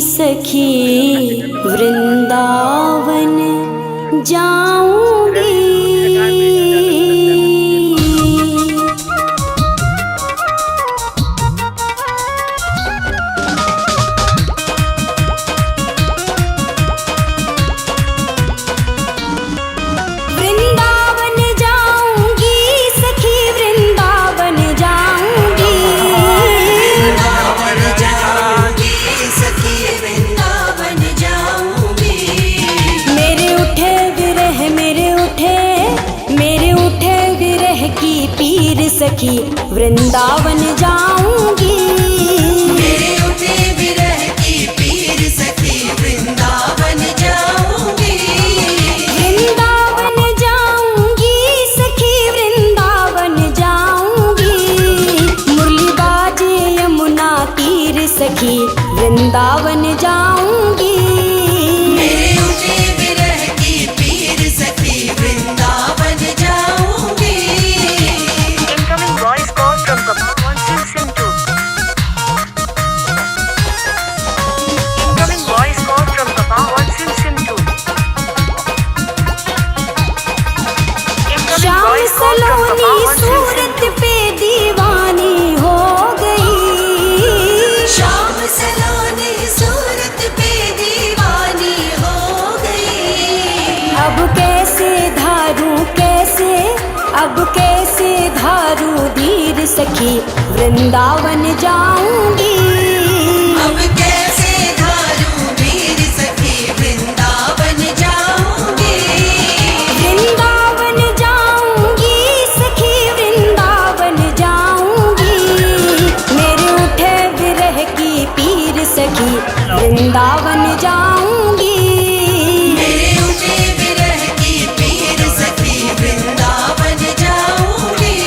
सखी वृंदावन जाऊंगी। सखी वृंदावन जाऊंगी। मेरे उठे विरह की पीर सखी वृंदावन जाऊंगी। वृंदावन जाऊंगी सखी वृंदावन जाऊंगी। मुरली बाजे यमुना तीर सखी वृंदावन जाऊंगी। मेरे उठे विरह की पीर सखी वृंदावन जाऊंगी। Voice call from Papa on SIM 2. Incoming voice call from Papa on SIM 2. Shyam सलोनी सूरत पे दीवानी हो गई। श्याम सलोनी सूरत पे दीवानी हो गई। अब कैसे धारू कैसे अब कैसे धारू धीर सखी वृंदावन जाऊंगी। अब कैसे धारू वीर सखी वृंदावन जाऊंगी। वृंदावन जाऊंगी सखी वृंदावन जाऊंगी। मेरे उठे विरह की पीर सखी वृंदावन जाऊंगी। मेरे उठे विरह की पीर सखी वृंदावन जाऊंगी।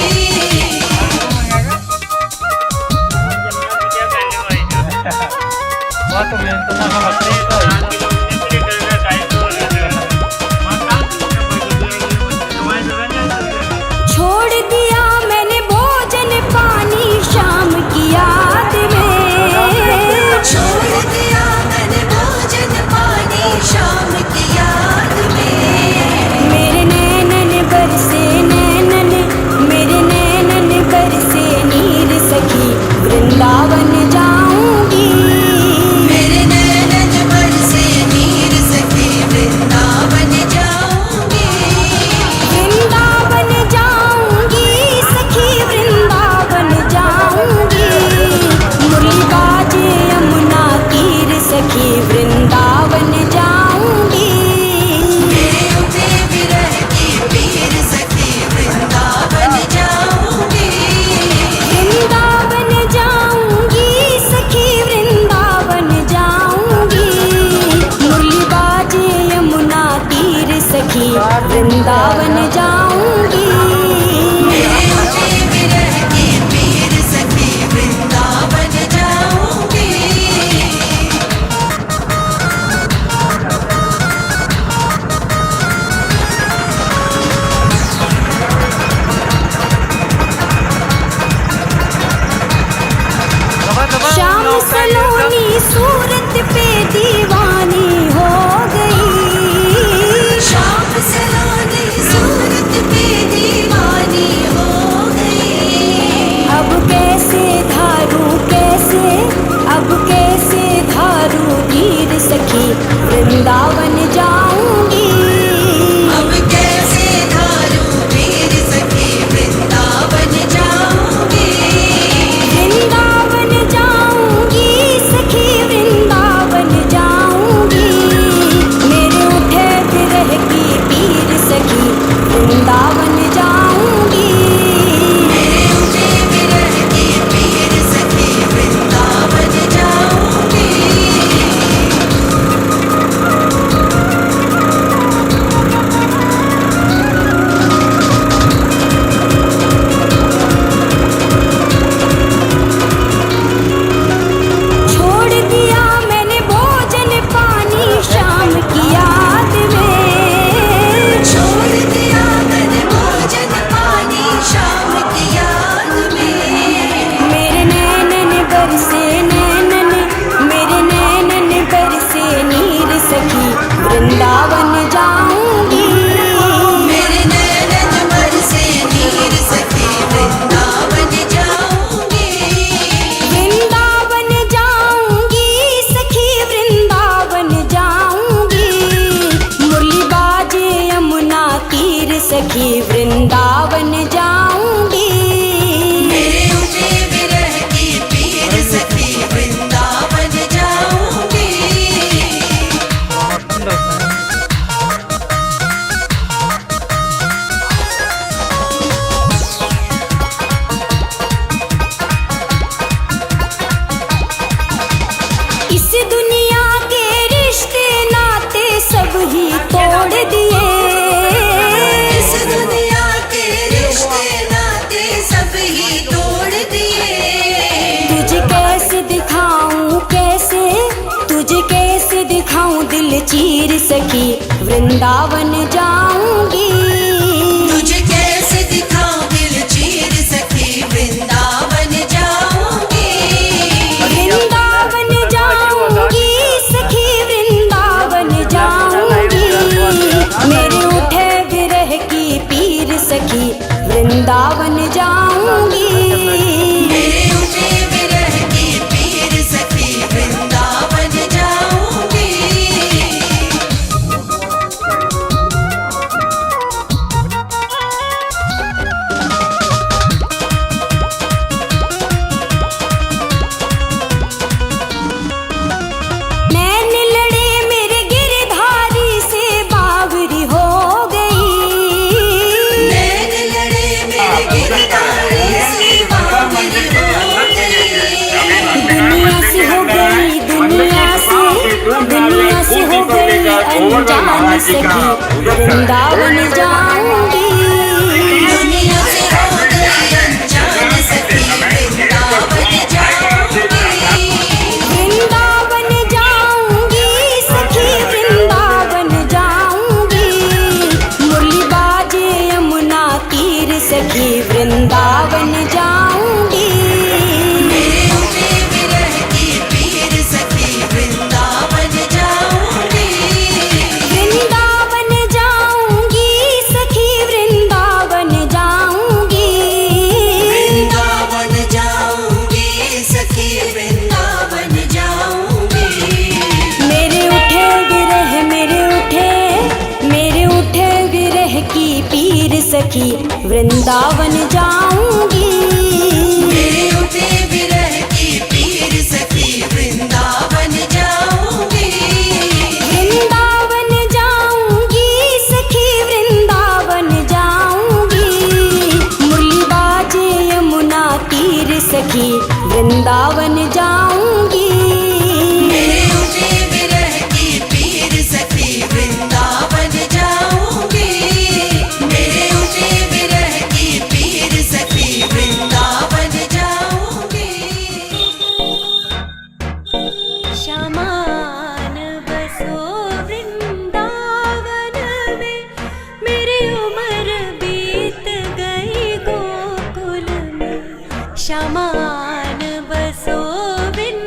छोड़ दिया मैंने भोजन पानी शाम की याद में। छोड़ दिया मैंने भोजन पानी शाम की याद में। मेरे नैनन बरसे नैनन मेरे नैनन बरसे नीर सखी वृंदावन जाऊंगी। मेरे नैनन बरसे नीर सखी वृंदावन जाऊंगी। वृंदावन जाऊंगी सखी वृंदावन जाऊंगी। मुरली बाजे यमुना तीर सखी वृंदावन जाऊंगी। मेरे उठे विरह की पीर सखी वृंदावन जाऊंगी। वृंदावन जाऊंगी सखी वृंदावन जाऊंगी। मुरली बाजे यमुना तीर सखी वृंदावन जाऊंगी। मेरे उठे विरह की पीर सखी वृंदावन जाऊंगी। श्याम सलोनी सूरत पे दीवानी हो गई। श्याम सलोनी सूरत पे दीवानी हो गई। अब कैसे धारू धीर सखी वृंदावन जाऊंगी। अब कैसे धारू वीर सखी वृंदावन जाऊंगी। वृंदावन जाऊंगी सखी वृंदावन जाऊंगी। पीर सखी वृंदावन जाऊंगी। तुझे कैसे दिखाऊं दिल चीर सखी वृंदावन जाऊंगी। वृंदावन जाऊंगी सखी वृंदावन जाऊंगी। मेरे उठे विरह की पीर सखी वृंदावन जाऊंगी। मेरे उठे विरह की पीर सखी वृंदावन जाऊंगी। नैन लड़े मेरे गिरधारी से बावरी हो गई। नैन लड़े मेरे गिरधारी से बावरी हो गई। दुनिया से हो गई दुनिया से हो गई अनजान सखी वृंदावन जाऊंगी। दुनिया से हो गई अनजान सखी वृंदावन जाऊंगी। वृंदावन जाऊंगी सखी वृंदावन जाऊंगी। मुरली बाजे यमुना तीर सखी वृंदावन जाऊंगी। मेरे उठे विरह की पीर सखी वृंदावन जाऊंगी। वृंदावन जाऊंगी सखी वृंदावन जाऊंगी। वृंदावन जाऊंगी सखी वृंदावन जाऊंगी। मेरे उठे विरह की पीर सखी वृंदावन जाऊंगी। मेरे उठे विरह की पीर सखी वृंदावन जाऊंगी। वृंदावन जाऊंगी सखी वृंदावन जाऊंगी। मुरली बाजे यमुना तीर सखी वृंदावन जाऊंगी। मेरे उठे विरह की पीर सखी वृंदावन जाऊंगी। मेरे उठे विरह की पीर सखी वृंदावन जाऊंगी। शमान बसो वृंदावन में मेरी उम्र बीत गई गोकुल में। शमान बसो वृंदावन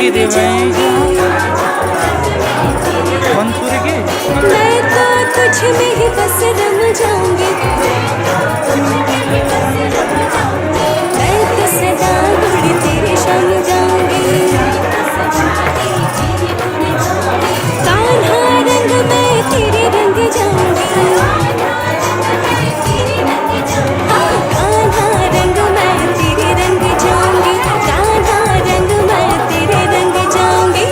गिरी रंग मैं जाऊंगी। बनपुरी मैं तो तुझ में ही बस रम जाऊंगी। मैं तो सदा घड़ी तेरे संग जाऊंगी। कान्हा रंग मैं तेरे रंग जाऊंगी। हाँ, कान्हा रंग मैं तेरे रंग जाऊंगी। कान्हा रंग मैं तेरे रंग जाऊंगी।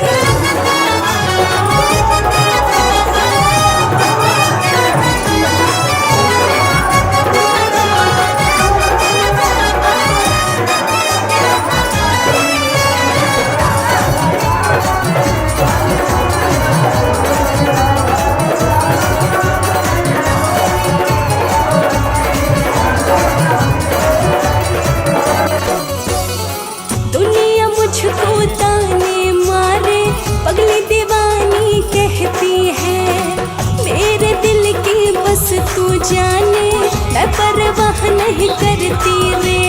दुनिया मुझको ताने मारे, पगली दीवानी कहती है। मेरे दिल की बस तू जाने, मैं परवाह नहीं करती रे।